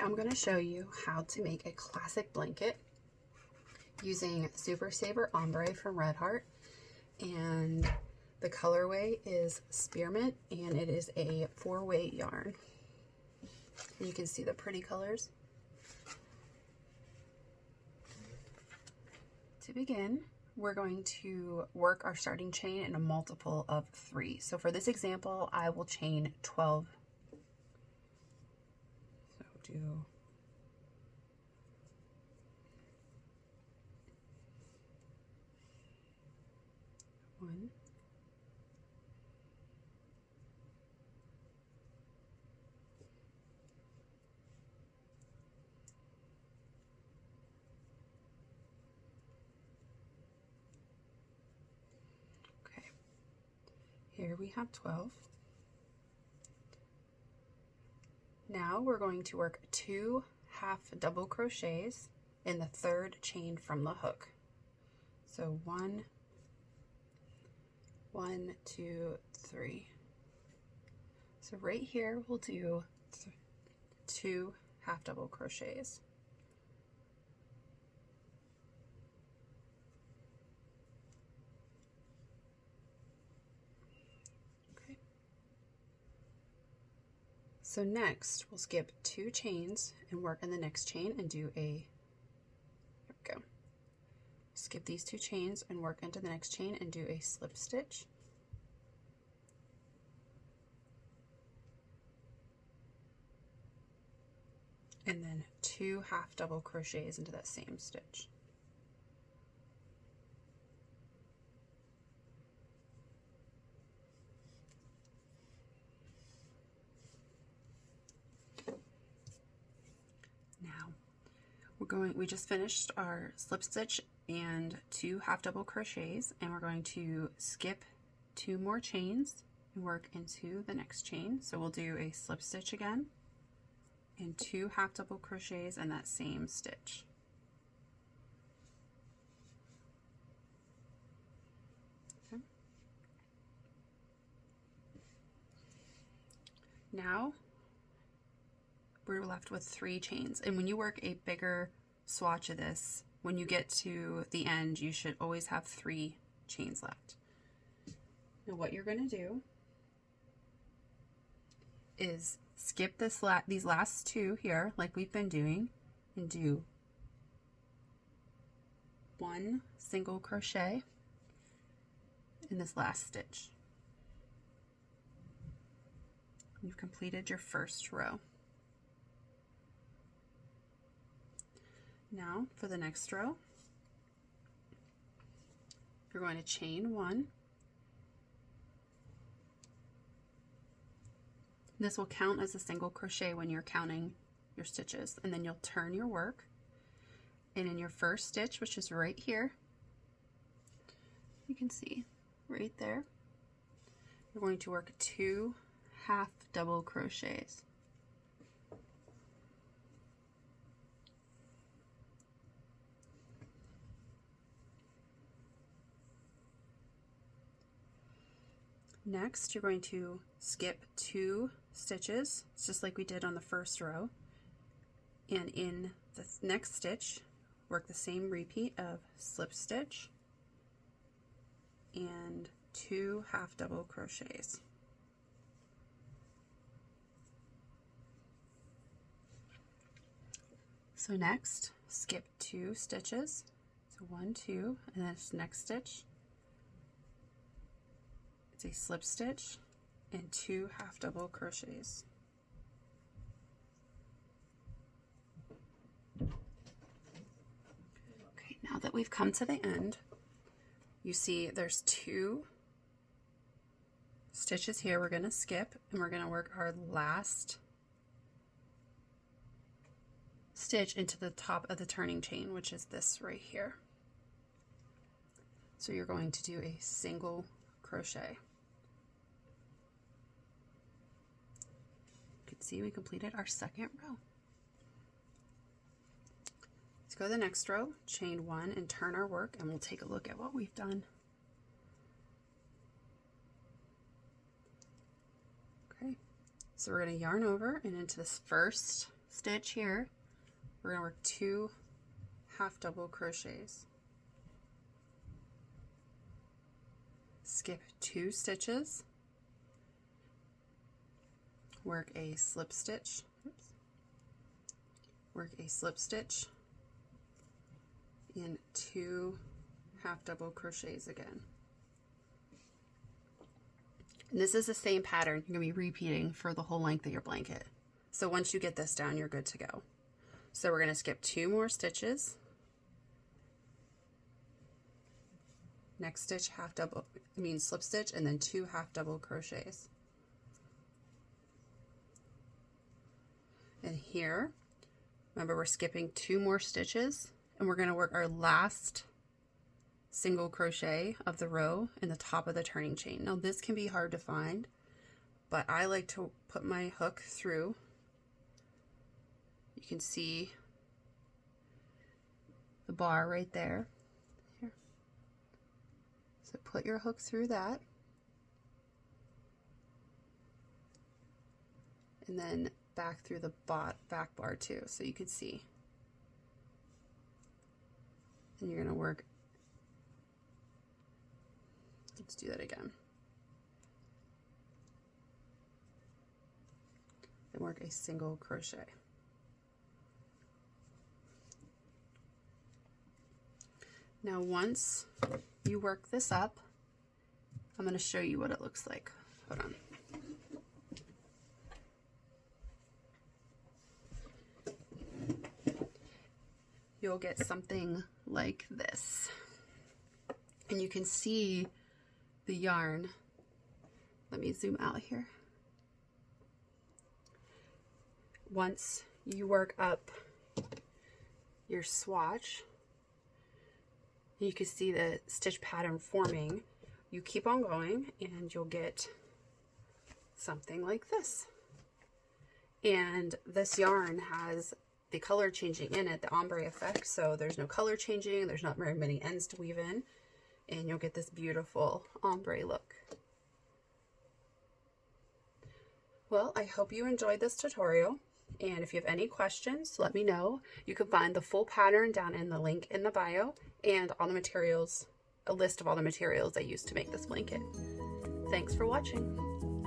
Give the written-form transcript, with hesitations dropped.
I'm going to show you how to make a classic blanket using Super Saver Ombre from Red Heart, and the colorway is Spearmint, and it is a 4-weight yarn. You can see the pretty colors. To begin, we're going to work our starting chain in a multiple of 3. So for this example, I will chain 12. So do 1, 2. Here we have 12. Now we're going to work 2 half double crochets in the 3rd chain from the hook. So 1, 1, 2, 3. So right here we'll do 2 half double crochets. So next, we'll skip 2 chains and work in the next chain and do a, here we go. Skip these 2 chains and work into the next chain and do a slip stitch. And then 2 half double crochets into that same stitch. We just finished our slip stitch and 2 half double crochets, and we're going to skip 2 more chains and work into the next chain. So we'll do a slip stitch again and 2 half double crochets in that same stitch. Okay. Now we're left with 3 chains, and when you work a bigger swatch of this, when you get to the end, you should always have 3 chains left. Now what you're going to do is skip these last 2 here like we've been doing and do 1 single crochet in this last stitch. You've completed your first row. Now for the next row, you're going to chain 1. This will count as a single crochet when you're counting your stitches, and then you'll turn your work, and in your first stitch, which is right here, you can see right there, you're going to work 2 half double crochets. Next, you're going to skip 2 stitches, just like we did on the first row, and in the next stitch, work the same repeat of slip stitch and 2 half double crochets. So next, skip 2 stitches, so 1, 2, and this next stitch, it's a slip stitch and 2 half double crochets. Okay, now that we've come to the end, you see there's 2 stitches here we're going to skip, and we're going to work our last stitch into the top of the turning chain, which is this right here. So you're going to do a single crochet. You can see we completed our second row. Let's go to the next row, chain 1 and turn our work, and we'll take a look at what we've done. Okay, so we're going to yarn over and into this first stitch here, we're going to work 2 half double crochets. Skip 2 stitches, work a slip stitch, work a slip stitch, and 2 half double crochets again. And this is the same pattern you're going to be repeating for the whole length of your blanket. So once you get this down, you're good to go. So we're going to skip 2 more stitches. Next stitch, slip stitch, and then 2 half double crochets. And here, remember we're skipping 2 more stitches, and we're going to work our last single crochet of the row in the top of the turning chain. Now this can be hard to find, but I like to put my hook through. You can see the bar right there. So put your hook through that, and then back through the back bar too, so you can see. And you're going to work, let's do that again. And work a single crochet. Now once you work this up, I'm going to show you what it looks like. Hold on. You'll get something like this. And you can see the yarn. Let me zoom out here. Once you work up your swatch, you can see the stitch pattern forming. You keep on going and you'll get something like this. And this yarn has the color changing in it, the ombre effect, so there's no color changing, there's not very many ends to weave in, and you'll get this beautiful ombre look. Well, I hope you enjoyed this tutorial, and if you have any questions, let me know. You can find the full pattern down in the link in the bio, and all the materials, a list of all the materials I used to make this blanket. Thanks for watching.